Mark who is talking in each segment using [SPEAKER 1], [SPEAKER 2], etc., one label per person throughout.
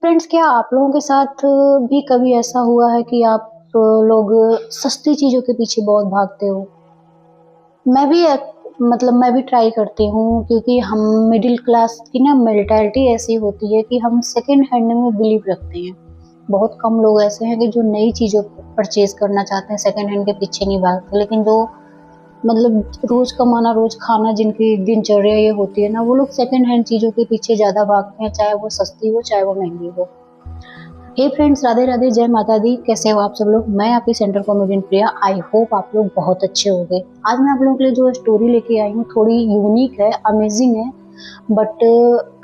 [SPEAKER 1] Friends, क्या आप लोगों के साथ भी कभी ऐसा हुआ है कि आप लोग सस्ती चीज़ों के पीछे बहुत भागते हो? मैं भी मैं भी ट्राई करती हूँ क्योंकि हम मिडिल क्लास की ना मेंटालिटी ऐसी होती है कि हम सेकंड हैंड में बिलीव रखते हैं। बहुत कम लोग ऐसे हैं कि जो नई चीज़ों परचेज़ करना चाहते हैं, सेकंड हैंड के पीछे नहीं भागते। लेकिन जो रोज़ कमाना, रोज़ खाना जिनकी दिनचर्या ये होती है ना, वो लोग सेकंड हैंड चीज़ों के पीछे ज़्यादा भागते हैं, चाहे वो सस्ती हो, चाहे वो महँगी हो। हे फ्रेंड्स, राधे राधे, जय माता दी। कैसे हो आप सब लोग? मैं आपकी centre comedian Priya. I hope आप लोग बहुत अच्छे होंगे। आज मैं आप लोगों के लिए जो स्टोरी लेके आई हूँ थोड़ी यूनिक है, अमेजिंग है, बट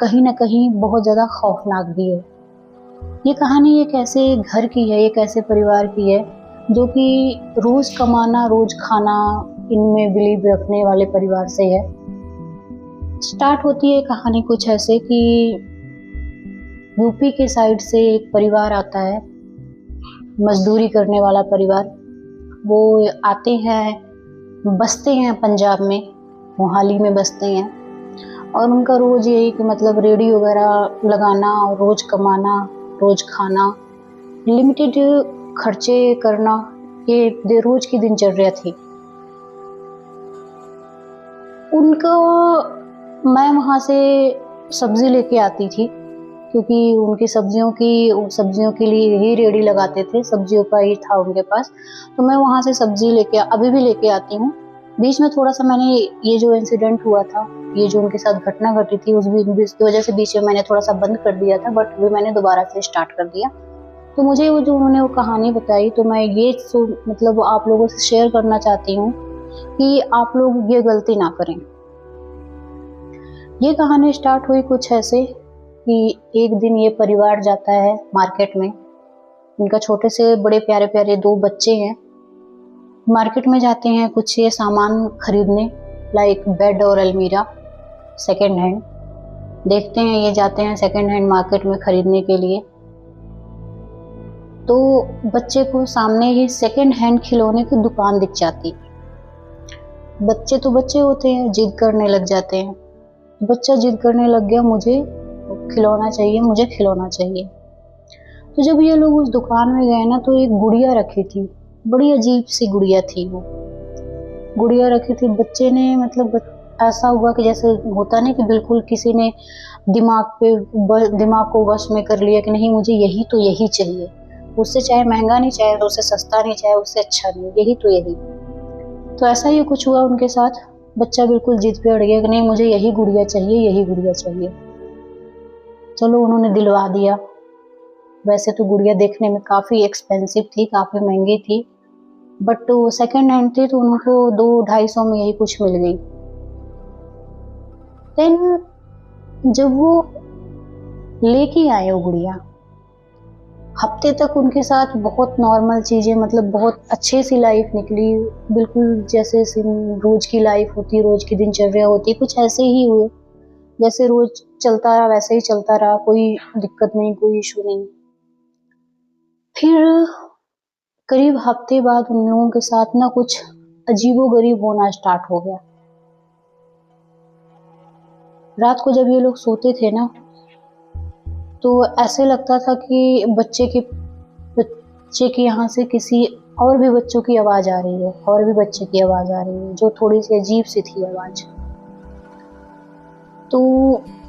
[SPEAKER 1] कहीं ना कहीं बहुत ज़्यादा खौफनाक भी है। ये कहानी एक ऐसे घर की है, एक ऐसे परिवार की है जो कि रोज कमाना, रोज खाना, इनमें बिलीव रखने वाले परिवार से है। स्टार्ट होती है कहानी कुछ ऐसे कि यूपी के साइड से एक परिवार आता है, मजदूरी करने वाला परिवार। वो आते हैं, बसते हैं पंजाब में, मोहाली में बसते हैं। और उनका रोज यही कि रेडी वगैरह लगाना और रोज कमाना, रोज खाना, लिमिटेड खर्चे करना, ये रोज की दिनचर्या थी उनका। मैं वहाँ से सब्जी लेके आती थी क्योंकि उनकी सब्जियों के लिए ही रेडी लगाते थे, सब्जियों का ही था उनके पास। तो मैं वहाँ से सब्जी अभी भी लेके आती हूँ। बीच में थोड़ा सा मैंने ये जो इंसिडेंट हुआ था, ये जो उनके साथ घटना घटी थी, उसकी वजह से बीच में मैंने थोड़ा सा बंद कर दिया था, बट भी मैंने दोबारा से स्टार्ट कर दिया। तो मुझे वो जो उन्होंने वो कहानी बताई, तो मैं ये आप लोगों से शेयर करना चाहती हूँ कि आप लोग ये गलती ना करें। ये कहानी स्टार्ट हुई कुछ ऐसे कि एक दिन ये परिवार जाता है मार्केट में। इनका छोटे से बड़े प्यारे प्यारे दो बच्चे हैं। मार्केट में जाते हैं कुछ ये सामान खरीदने, लाइक बेड और अलमीरा, सेकंड हैंड। देखते हैं ये जाते हैं सेकंड हैंड मार्केट में खरीदने के लिए। तो बच्चे को सामने ही सेकंड हैंड खिलौने की दुकान दिख जाती। बच्चे तो बच्चे होते हैं, जिद करने लग जाते हैं। बच्चा जिद करने लग गया, मुझे खिलौना चाहिए, मुझे खिलौना चाहिए। तो जब ये लोग उस दुकान में गए ना, तो एक गुड़िया रखी थी, बड़ी अजीब सी गुड़िया थी। वो गुड़िया रखी थी, बच्चे ने ऐसा हुआ कि जैसे होता नहीं कि बिल्कुल किसी ने दिमाग को वश में कर लिया कि नहीं, मुझे यही तो यही चाहिए। उससे चाहे महंगा नहीं, चाहे उससे सस्ता नहीं, चाहे उससे अच्छा नहीं, यही तो यही। तो ऐसा ही कुछ हुआ उनके साथ। बच्चा बिल्कुल जिद पे अड़ गया कि नहीं, मुझे यही गुड़िया चाहिए, यही गुड़िया चाहिए। चलो, उन्होंने दिलवा दिया। वैसे तो गुड़िया देखने में काफ़ी एक्सपेंसिव थी, काफ़ी महंगी थी, बट वो सेकंड हैंड थी, तो उनको 200-250 में यही कुछ मिल गई। देन जब वो लेके आए वो गुड़िया, हफ्ते तक उनके साथ बहुत नॉर्मल चीज़ें, बहुत अच्छे सी लाइफ निकली, बिल्कुल जैसे रोज की लाइफ होती, रोज की दिनचर्या होती, कुछ ऐसे ही हुए जैसे रोज चलता रहा, वैसे ही चलता रहा, कोई दिक्कत नहीं, कोई इशू नहीं। फिर करीब हफ्ते बाद उन लोगों के साथ ना कुछ अजीबोगरीब होना स्टार्ट हो गया। रात को जब ये लोग सोते थे ना, तो ऐसे लगता था कि बच्चे के यहाँ से किसी और भी बच्चों की आवाज़ आ रही है, और भी बच्चे की आवाज़ आ रही है, जो थोड़ी सी अजीब सी थी आवाज़। तो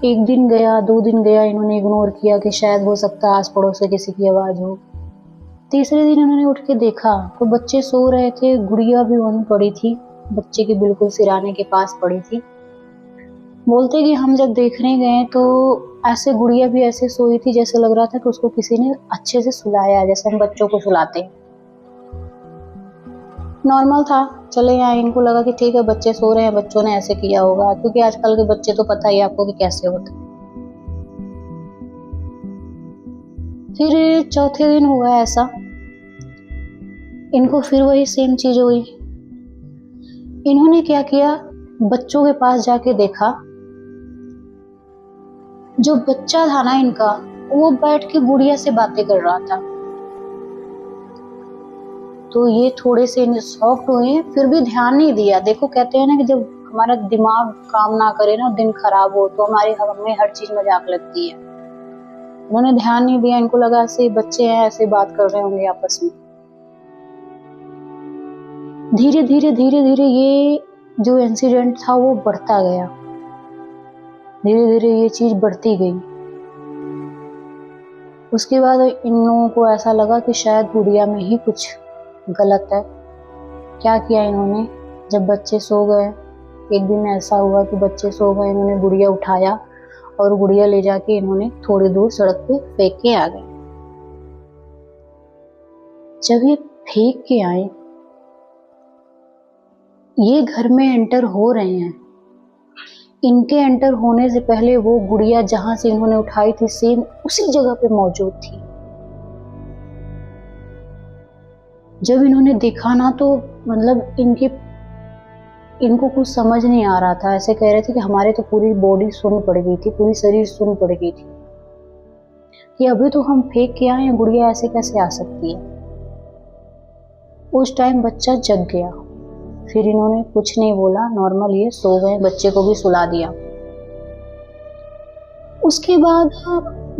[SPEAKER 1] 1 दिन गया, 2 दिन गया, इन्होंने इग्नोर किया कि शायद हो सकता है आस पड़ोस से किसी की आवाज़ हो। तीसरे दिन उन्होंने उठ के देखा तो बच्चे सो रहे थे, गुड़िया भी वहीं पड़ी थी, बच्चे के बिल्कुल सिराने के पास पड़ी थी। बोलते कि हम जब देखने गए तो ऐसे गुड़िया भी ऐसे सोई थी, जैसे लग रहा था कि उसको किसी ने अच्छे से सुलाया, जैसे हम बच्चों को सुलाते हैं। नॉर्मल था, चले आए। इनको लगा कि ठीक है, बच्चे सो रहे हैं, बच्चों ने ऐसे किया होगा, क्योंकि आजकल के बच्चे तो पता ही आपको कि कैसे होते हैं। फिर चौथे दिन हुआ ऐसा, इनको फिर वही सेम चीज हुई। इन्होंने क्या किया, बच्चों के पास जाके देखा, जो बच्चा था ना इनका, वो बैठ के गुड़िया से बातें कर रहा था। तो ये थोड़े से सॉफ्ट हुए, फिर भी ध्यान नहीं दिया। देखो, कहते हैं ना कि जब हमारा दिमाग काम ना करे ना, दिन खराब हो, तो हमें हर चीज मजाक लगती है। उन्होंने ध्यान नहीं दिया, इनको लगा ऐसे बच्चे हैं, ऐसे बात कर रहे होंगे आपस में। धीरे धीरे धीरे धीरे ये जो इंसिडेंट था वो बढ़ता गया, धीरे धीरे ये चीज बढ़ती गई। उसके बाद इन लोगों को ऐसा लगा कि शायद गुड़िया में ही कुछ गलत है। क्या किया इन्होंने, जब बच्चे सो गए, एक दिन ऐसा हुआ कि बच्चे सो गए, इन्होंने गुड़िया उठाया और गुड़िया ले जाके इन्होंने थोड़ी दूर सड़क पे फेंक के आ गए। जब ये फेंक के आए, ये घर में एंटर हो रहे हैं, इनके एंटर होने से पहले वो गुड़िया जहां से इन्होंने उठाई थी सेम उसी जगह पे मौजूद थी। जब इन्होंने देखा ना तो मतलब इनको कुछ समझ नहीं आ रहा था। ऐसे कह रहे थे कि हमारे तो पूरी बॉडी सुन्न पड़ गई थी, पूरी शरीर सुन्न पड़ गई थी कि अभी तो हम फेंक के आए हैं, गुड़िया ऐसे कैसे आ सकती है। उस टाइम बच्चा जग गया, फिर इन्होंने कुछ नहीं बोला, नॉर्मल ये सो गए, बच्चे को भी सुला दिया। उसके बाद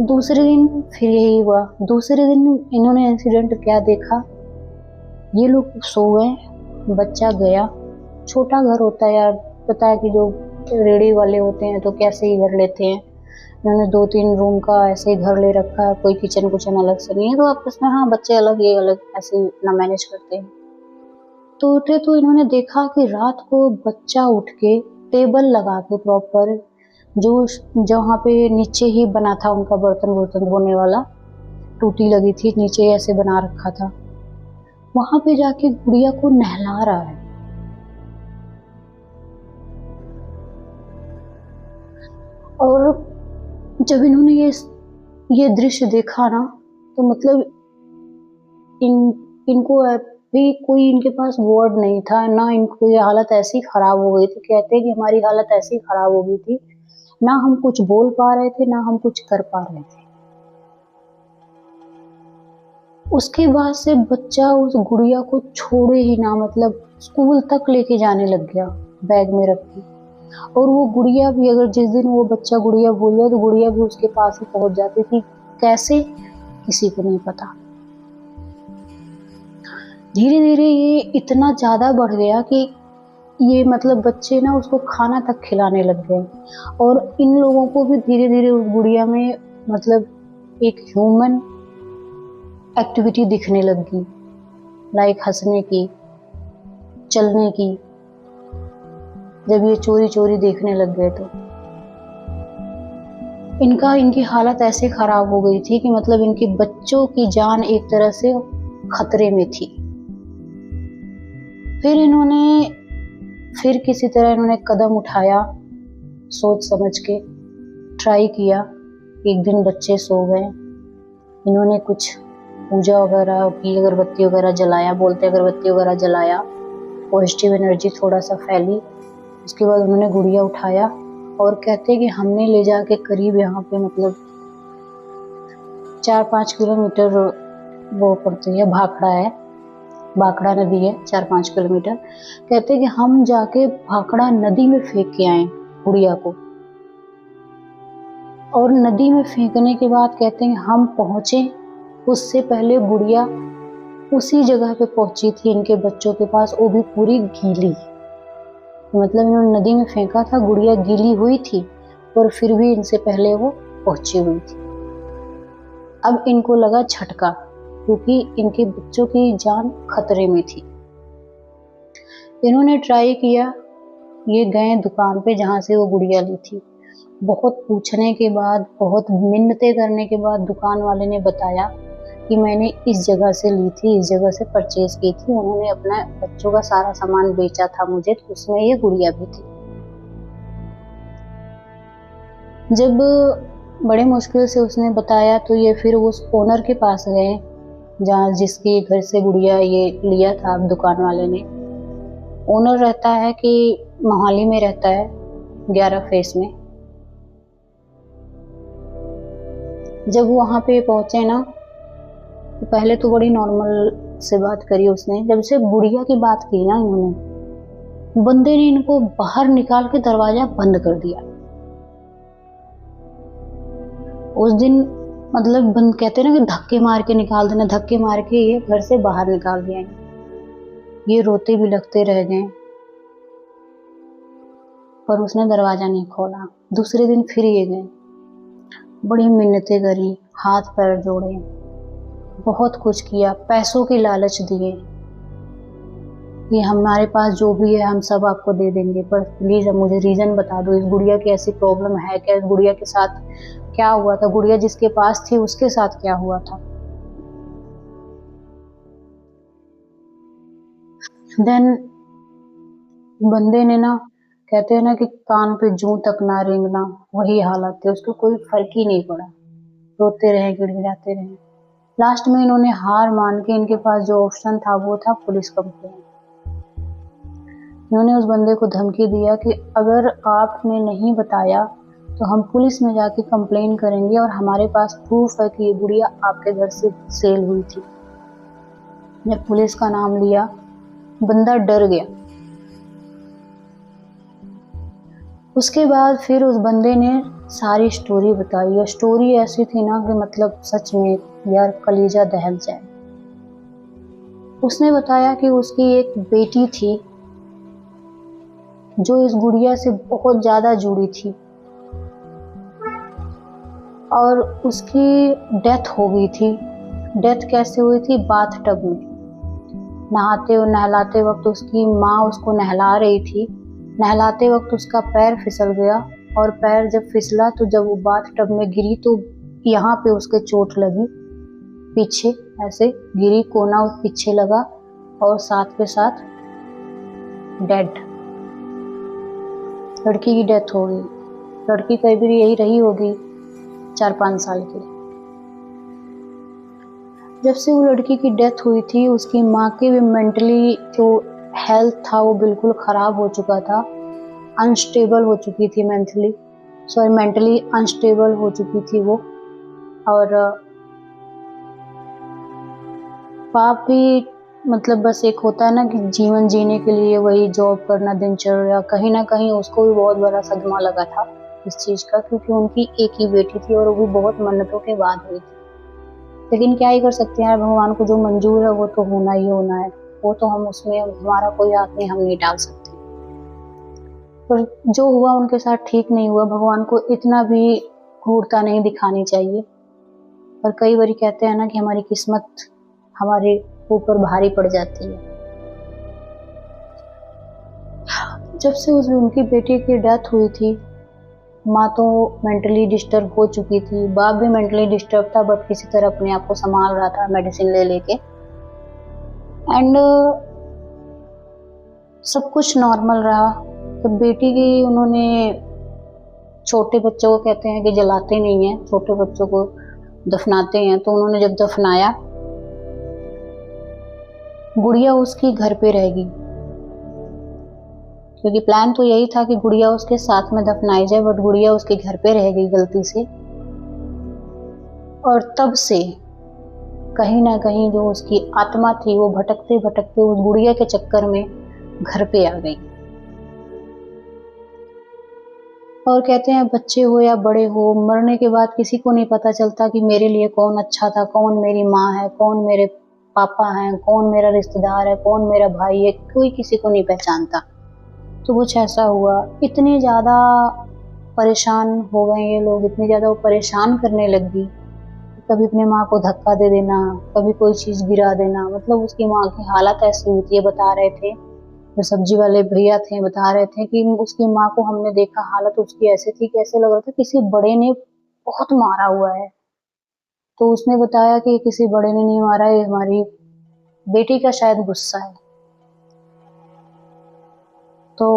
[SPEAKER 1] दूसरे दिन फिर यही हुआ। दूसरे दिन इन्होंने इंसिडेंट क्या देखा, ये लोग सो गए, बच्चा गया, छोटा घर होता है यार, पता है कि जो रेडी वाले होते हैं तो कैसे ही घर लेते हैं। इन्होंने 2-3 रूम का ऐसे ही घर ले रखा है, कोई किचन कुचन अलग से नहीं है, तो आपस में हाँ बच्चे अलग ये अलग ऐसे ही ना मैनेज करते हैं। तो उठे तो इन्होंने देखा कि रात को बच्चा उठ के टेबल लगा के प्रॉपर जो जहाँ पे नीचे ही बना था उनका बर्तन धोने वाला, टूटी लगी थी नीचे ऐसे बना रखा था, वहां पे जाके गुड़िया को नहला रहा है। और जब इन्होंने ये दृश्य देखा ना तो मतलब इनको भी कोई इनके पास वर्ड नहीं था ना, इनको ये हालत ऐसी खराब हो गई थी, कहते हैं कि हमारी हालत ऐसी खराब हो गई थी, ना हम कुछ बोल पा रहे थे ना हम कुछ कर पा रहे थे। उसके बाद से बच्चा उस गुड़िया को छोड़े ही ना, मतलब स्कूल तक लेके जाने लग गया बैग में रख के। और वो गुड़िया भी, अगर जिस दिन वो बच्चा गुड़िया भूल गया तो गुड़िया भी उसके पास ही पहुंच जाती थी, कैसे किसी को नहीं पता। धीरे धीरे ये इतना ज्यादा बढ़ गया कि ये मतलब बच्चे ना उसको खाना तक खिलाने लग गए, और इन लोगों को भी धीरे धीरे उस गुड़िया में मतलब एक ह्यूमन एक्टिविटी दिखने लगी, लाइक हंसने की, चलने की। जब ये चोरी चोरी देखने लग गए तो इनकी हालत ऐसे खराब हो गई थी कि मतलब इनके बच्चों की जान एक तरह से खतरे में थी। फिर किसी तरह इन्होंने कदम उठाया, सोच समझ के ट्राई किया। एक दिन बच्चे सो गए, इन्होंने कुछ पूजा वगैरह की, अगरबत्ती वगैरह जलाया, बोलते अगरबत्ती वगैरह जलाया, पॉजिटिव एनर्जी थोड़ा सा फैली। उसके बाद उन्होंने गुड़िया उठाया और कहते कि हमने ले जाके करीब यहाँ पे मतलब 4-5 किलोमीटर वो पड़ती है, भाखड़ा नदी है 4-5 किलोमीटर। कहते कि हम जाके भाखड़ा नदी में फेंक के आए गुड़िया को, और नदी में फेंकने के बाद कहते हैं हम पहुंचे, उससे पहले गुड़िया उसी जगह पे पहुंची थी इनके बच्चों के पास, वो भी पूरी गीली। मतलब इन्होंने नदी में फेंका था, गुड़िया गीली हुई थी, और फिर भी इनसे पहले वो पहुंची हुई थी। अब इनको लगा झटका, क्योंकि इनके बच्चों की जान खतरे में थी। इन्होंने ट्राई किया, ये गए दुकान पे जहाँ से वो गुड़िया ली थी। बहुत पूछने के बाद, बहुत मिन्नतें करने के बाद दुकान वाले ने बताया कि मैंने इस जगह से ली थी, इस जगह से परचेज की थी, उन्होंने अपना बच्चों का सारा सामान बेचा था मुझे, तो उसमें ये गुड़िया भी थी। जब बड़े मुश्किल से उसने बताया तो ये फिर उस ओनर के पास गए जहाँ जिसके घर से गुड़िया ये लिया था दुकान वाले ने। ओनर रहता है कि मोहाली में रहता है, 11 फेस में। जब वहाँ पे पहुंचे ना तो पहले तो बड़ी नॉर्मल से बात करी उसने। जब से गुड़िया की बात की ना इन्होंने, बंदे ने इनको बाहर निकाल के दरवाजा बंद कर दिया। उस दिन मतलब बंद कहते हैं ना कि धक्के मार के निकाल देना, धक्के मार के ये घर से बाहर निकाल दिया। ये रोते भी लगते रह गए, पर उसने दरवाजा नहीं खोला। दूसरे दिन फिर ये गए, बड़ी मिन्नतें करी, हाथ पैर जोड़े, बहुत कुछ किया, पैसों की लालच दिए कि हमारे पास जो भी है हम सब आपको दे देंगे, पर प्लीज अब मुझे रीजन बता दो, इस गुड़िया की ऐसी प्रॉब्लम है क्या, इस गुड़िया के साथ क्या हुआ था, गुड़िया जिसके पास थी उसके साथ क्या हुआ था। देन बंदे ने ना, कहते हैं ना कि कान पे जूं तक ना रेंगना, वही हालत है, उसको कोई फर्क ही नहीं पड़ा, रोते रहे, गिड़गिड़ाते रहे। लास्ट में इन्होंने हार मान के, इनके पास जो ऑप्शन था वो था पुलिस कंप्लेन। इन्होंने उस बंदे को धमकी दिया कि अगर आपने नहीं बताया तो हम पुलिस में जाके कंप्लेन करेंगे और हमारे पास प्रूफ है कि ये गुड़िया आपके घर से सेल हुई थी। जब पुलिस का नाम लिया, बंदा डर गया। उसके बाद फिर उस बंदे ने सारी स्टोरी बताई, और स्टोरी ऐसी थी ना कि मतलब सच में यार कलेजा दहल जाए। उसने बताया कि उसकी एक बेटी थी जो इस गुड़िया से बहुत ज्यादा जुड़ी थी, और उसकी डेथ हो गई थी। डेथ कैसे हुई थी? बाथटब में नहाते और नहलाते वक्त उसकी माँ उसको नहला रही थी, नहलाते वक्त उसका पैर फिसल गया, और पैर जब फिसला तो जब वो बाथटब में गिरी तो यहाँ पे उसके चोट लगी, पीछे ऐसे गिरी, कोना पीछे लगा, और साथ के साथ डेड, लड़की की डेथ हो गई। लड़की कई बार यही रही होगी 4-5 साल की। जब से वो लड़की की डेथ हुई थी, उसकी माँ के भी मेंटली जो हेल्थ था वो बिल्कुल खराब हो चुका था, अनस्टेबल हो चुकी थी, मेंटली अनस्टेबल हो चुकी थी वो। और पाप भी, मतलब बस एक होता है ना कि जीवन जीने के लिए वही जॉब करना, दिनचर्या, कहीं ना कहीं उसको भी बहुत बड़ा सदमा लगा था इस चीज का, क्योंकि उनकी एक ही बेटी थी और वो भी बहुत मन्नतों के बाद हुई थी। लेकिन क्या ही कर सकते हैं यार, भगवान को जो मंजूर है वो तो होना ही होना है, वो तो हम उसमें हमारा कोई हाथ नहीं, हम नहीं डाल सकते। पर जो हुआ उनके साथ ठीक नहीं हुआ, भगवान को इतना भी क्रूरता नहीं दिखानी चाहिए। पर कई बार कहते हैं ना कि हमारी किस्मत हमारे ऊपर भारी पड़ जाती है। जब से उनकी बेटी की डेथ हुई थी, माँ तो मेंटली डिस्टर्ब हो चुकी थी, बाप भी मेंटली डिस्टर्ब था, बट किसी तरह अपने आप को संभाल रहा था मेडिसिन ले लेके। एंड सब कुछ नॉर्मल रहा। तो बेटी की उन्होंने, छोटे बच्चों को कहते हैं कि जलाते नहीं हैं, छोटे बच्चों को दफनाते हैं, तो उन्होंने जब दफनाया, गुड़िया उसकी घर पे रहेगी, क्योंकि प्लान तो यही था कि गुड़िया उसके साथ में दफनाई जाए, बट गुड़िया उसके घर पे रह गई गलती से। और तब से कहीं ना कहीं जो उसकी आत्मा थी वो भटकते भटकते उस गुड़िया के चक्कर में घर पे आ गई। और कहते हैं बच्चे हो या बड़े हो, मरने के बाद किसी को नहीं पता चलता कि मेरे लिए कौन अच्छा था, कौन मेरी माँ है, कौन मेरे पापा हैं, कौन मेरा रिश्तेदार है, कौन मेरा भाई है, कोई किसी को नहीं पहचानता। तो कुछ ऐसा हुआ, इतने ज़्यादा परेशान हो गए ये लोग, इतने ज़्यादा वो परेशान करने लग गई, कभी अपने माँ को धक्का दे देना, कभी कोई चीज़ गिरा देना। मतलब उसकी माँ की हालत ऐसी हुई थी, ये बता रहे थे, जो सब्जी वाले भैया थे बता रहे थे कि उसकी माँ को हमने देखा, हालत उसकी ऐसी थी कि ऐसे लग रहा था किसी बड़े ने बहुत मारा हुआ है। तो उसने बताया कि किसी बड़े ने नहीं मारा, ये हमारी बेटी का शायद गुस्सा है। तो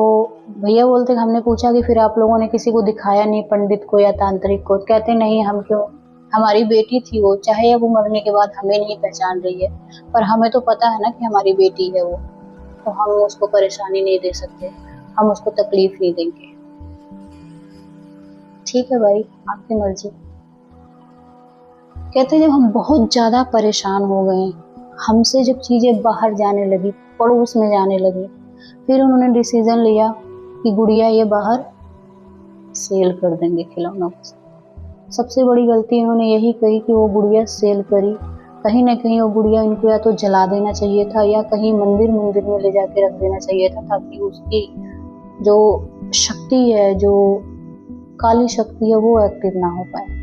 [SPEAKER 1] भैया बोलते, हमने पूछा कि फिर आप लोगों ने किसी को दिखाया नहीं, पंडित को या तांत्रिक को? कहते नहीं, हम क्यों, हमारी बेटी थी वो, चाहे अब वो मरने के बाद हमें नहीं पहचान रही है, पर हमें तो पता है ना कि हमारी बेटी है वो, तो हम उसको परेशानी नहीं दे सकते, हम उसको तकलीफ नहीं देंगे। ठीक है भाई, आपकी मर्जी। कहते जब हम बहुत ज्यादा परेशान हो गए, हमसे जब चीजें बाहर जाने लगी, पड़ोस में जाने लगी, फिर उन्होंने डिसीजन लिया कि गुड़िया ये बाहर सेल कर देंगे खिलौनों को। सबसे बड़ी गलती इन्होंने यही कही कि वो गुड़िया सेल करी। कहीं ना कहीं वो गुड़िया इनको या तो जला देना चाहिए था या कहीं मंदिर में ले जाके रख देना चाहिए था, ताकि उसकी जो शक्ति है, जो काली शक्ति है, वो एक्टिव ना हो पाए।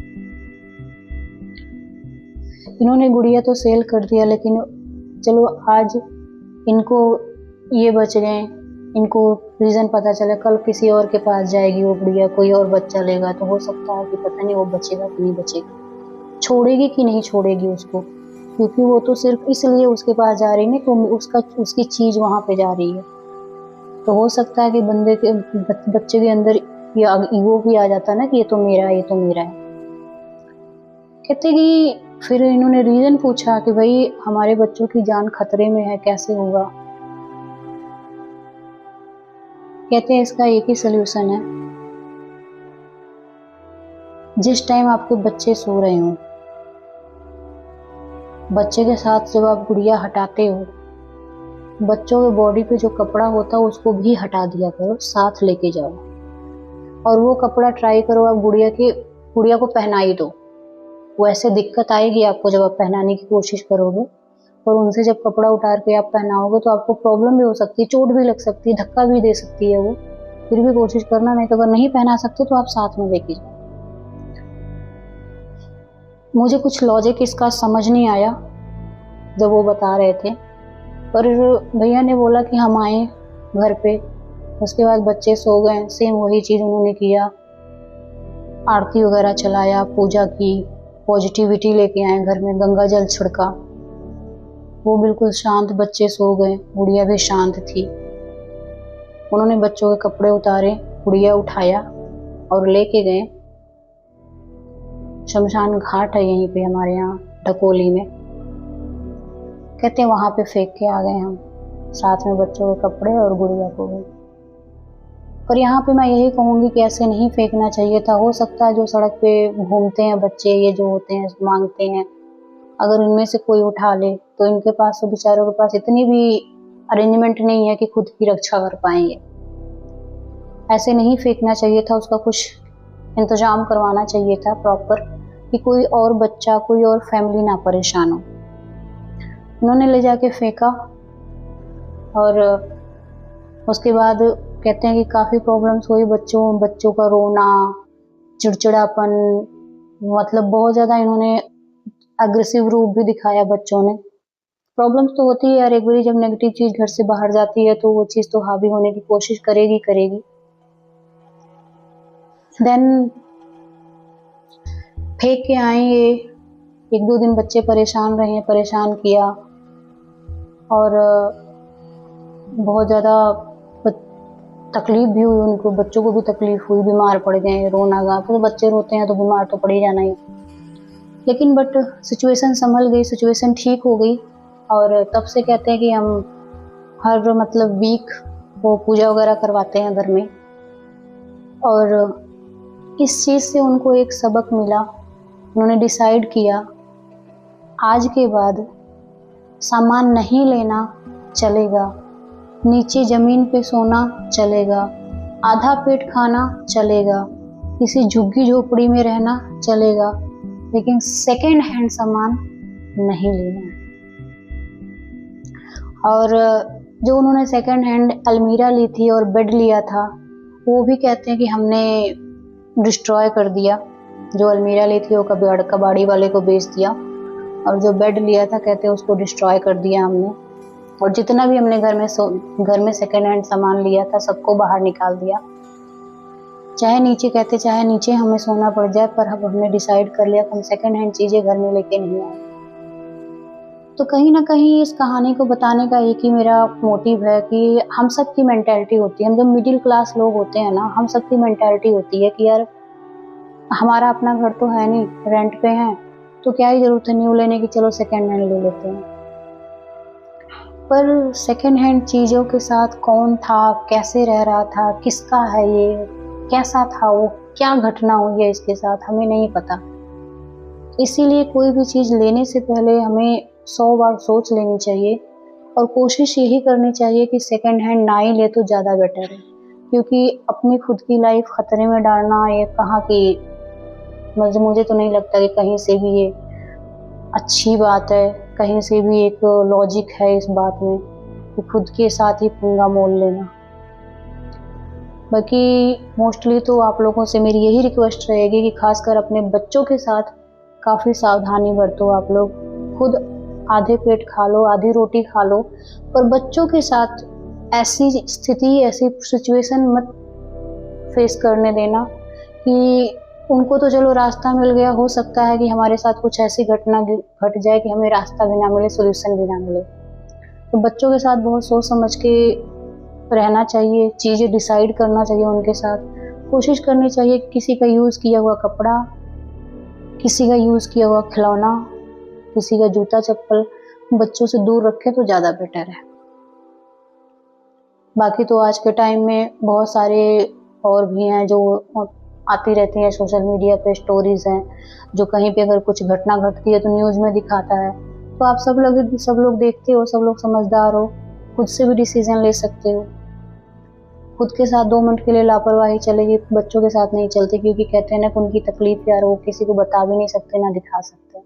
[SPEAKER 1] इन्होंने गुड़िया तो सेल कर दिया, लेकिन चलो आज इनको ये बच गए, इनको रीज़न पता चला, कल किसी और के पास जाएगी वो गुड़िया, कोई और बच्चा लेगा तो हो सकता है कि पता नहीं वो बचेगा कि नहीं बचेगा, छोड़ेगी कि नहीं छोड़ेगी उसको, क्योंकि वो तो सिर्फ इसलिए उसके पास जा रही है कि उसकी चीज़ वहाँ पे जा रही है। तो हो सकता है कि बच्चे के अंदर ये ईगो भी आ जाता है ना कि ये तो मेरा है, ये तो मेरा है। कहते कि फिर इन्होंने रीज़न पूछा कि भाई हमारे बच्चों की जान खतरे में है, कैसे होगा। कहते हैं इसका एक ही सलूशन है, जिस टाइम आपके बच्चे सो रहे हो, बच्चे के साथ जब आप गुड़िया हटाते हो, बच्चों के बॉडी पे जो कपड़ा होता है उसको भी हटा दिया करो, साथ लेके जाओ, और वो कपड़ा ट्राई करो आप गुड़िया को पहना ही दो। वैसे दिक्कत आएगी आपको जब आप पहनाने की कोशिश करोगे, और उनसे जब कपड़ा उतार के आप पहनाओगे तो आपको प्रॉब्लम भी हो सकती है, चोट भी लग सकती है, धक्का भी दे सकती है वो। फिर भी कोशिश करना, नहीं तो अगर नहीं पहना सकते तो आप साथ में लेके जाओ। मुझे कुछ लॉजिक इसका समझ नहीं आया जब वो बता रहे थे, पर भैया ने बोला कि हम आए घर पे, उसके बाद बच्चे सो गए, सेम वही चीज़ उन्होंने किया, आरती वगैरह चलाया, पूजा की, पॉजिटिविटी लेके आए घर में, गंगा जल छिड़का, वो बिल्कुल शांत, बच्चे सो गए, गुड़िया भी शांत थी। उन्होंने बच्चों के कपड़े उतारे, गुड़िया उठाया और लेके गए शमशान घाट है यहीं पे हमारे यहाँ ढकोली में। कहते हैं वहाँ पे फेंक के आ गए हम, साथ में बच्चों के कपड़े और गुड़िया को भी। पर यहाँ पे मैं यही कहूँगी कि ऐसे नहीं फेंकना चाहिए था। हो सकता है जो सड़क पे घूमते हैं बच्चे, ये जो होते हैं मांगते हैं, अगर इनमें से कोई उठा ले तो इनके पास, तो बेचारों के पास इतनी भी अरेंजमेंट नहीं है कि खुद की रक्षा कर पाएंगे। ऐसे नहीं फेंकना चाहिए था, उसका कुछ इंतजाम करवाना चाहिए था प्रॉपर, कि कोई और बच्चा, कोई और फैमिली ना परेशान हो। उन्होंने ले जाके फेंका, और उसके बाद कहते हैं कि काफ़ी प्रॉब्लम्स हुई, बच्चों का रोना, चिड़चिड़ापन, मतलब बहुत ज़्यादा इन्होंने एग्रेसिव रूप भी दिखाया बच्चों ने। प्रॉब्लम्स तो होती है यार, एक बारी जब नेगेटिव चीज़ घर से बाहर जाती है तो वो चीज़ तो हावी होने की कोशिश करेगी। देन फेंक के आए ये, 1-2 दिन बच्चे परेशान रहे, परेशान किया, और बहुत ज़्यादा तकलीफ भी हुई उनको, बच्चों को भी तकलीफ हुई, बीमार पड़ गए, रोना गा, तो बच्चे रोते हैं तो बीमार तो पड़ ही जाना ही। लेकिन बट सिचुएशन संभल गई, सिचुएशन ठीक हो गई, और तब से कहते हैं कि हम हर मतलब वीक वो पूजा वगैरह करवाते हैं घर में। और इस चीज़ से उनको एक सबक मिला, उन्होंने डिसाइड किया आज के बाद सामान नहीं लेना चलेगा, नीचे ज़मीन पे सोना चलेगा, आधा पेट खाना चलेगा, किसी झुग्गी झोपड़ी में रहना चलेगा, लेकिन सेकेंड हैंड सामान नहीं लेना। और जो उन्होंने सेकेंड हैंड अलमीरा ली थी और बेड लिया था, वो भी कहते हैं कि हमने डिस्ट्रॉय कर दिया। जो अलमीरा ली थी वो कबाड़ी वाले को बेच दिया, और जो बेड लिया था कहते हैं उसको डिस्ट्रॉय कर दिया हमने, और जितना भी हमने घर में सेकेंड हैंड सामान लिया था सबको बाहर निकाल दिया। चाहे नीचे हमें सोना पड़ जाए, पर अब हमने डिसाइड कर लिया कि हम सेकेंड हैंड चीज़ें घर में लेके नहीं आए। तो कहीं ना कहीं इस कहानी को बताने का एक ही मेरा मोटिव है कि हम सब की मेंटालिटी होती है, हम जो मिडिल क्लास लोग होते हैं ना, हम सब की मेंटालिटी होती है कि यार हमारा अपना घर तो है नहीं, रेंट पे है, तो क्या ही जरूरत है न्यू लेने की, चलो सेकेंड हैंड ले लेते हैं। पर सेकेंड हैंड चीज़ों के साथ कौन था, कैसे रह रहा था, किसका है ये, कैसा था वो, क्या घटना हुई है इसके साथ, हमें नहीं पता। इसीलिए कोई भी चीज़ लेने से पहले हमें 100 बार सोच लेनी चाहिए, और कोशिश यही करनी चाहिए कि सेकेंड हैंड ना ही ले तो ज़्यादा बेटर है, क्योंकि अपनी खुद की लाइफ ख़तरे में डालना ये कहाँ की मुझे तो नहीं लगता कि कहीं से भी ये अच्छी बात है, कहीं से भी एक लॉजिक है इस बात में कि खुद के साथ ही पंगा मोल लेना। बाकी मोस्टली तो आप लोगों से मेरी यही रिक्वेस्ट रहेगी कि खासकर अपने बच्चों के साथ काफ़ी सावधानी बरतो आप लोग। खुद आधे पेट खा लो, आधी रोटी खा लो, पर बच्चों के साथ ऐसी स्थिति, ऐसी सिचुएशन मत फेस करने देना कि उनको तो चलो रास्ता मिल गया, हो सकता है कि हमारे साथ कुछ ऐसी घटना घट जाए कि हमें रास्ता भी ना मिले, सॉल्यूशन भी ना मिले। तो बच्चों के साथ बहुत सोच समझ के रहना चाहिए, चीज़ें डिसाइड करना चाहिए उनके साथ। कोशिश करनी चाहिए कि किसी का यूज़ किया हुआ कपड़ा, किसी का यूज़ किया हुआ खिलौना, किसी का जूता चप्पल बच्चों से दूर रखें तो ज़्यादा बेटर है। बाकी तो आज के टाइम में बहुत सारे और भी हैं जो आती रहती हैं सोशल मीडिया पे, स्टोरीज़ हैं जो कहीं पे अगर कुछ घटना घटती है तो न्यूज़ में दिखाता है। तो आप सब लोग देखते हो, सब लोग समझदार हो, खुद से भी डिसीजन ले सकते हो। खुद के साथ 2 मिनट के लिए लापरवाही चलेगी, बच्चों के साथ नहीं चलती, क्योंकि कहते हैं ना कि उनकी तकलीफ यार वो किसी को बता भी नहीं सकते, ना दिखा सकते।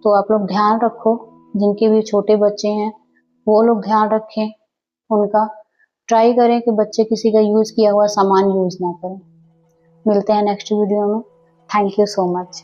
[SPEAKER 1] तो आप लोग ध्यान रखो, जिनके भी छोटे बच्चे हैं वो लोग ध्यान रखें उनका। ट्राई करें कि बच्चे किसी का यूज़ किया हुआ सामान यूज़ ना करें। मिलते हैं नेक्स्ट वीडियो में। Thank you so much.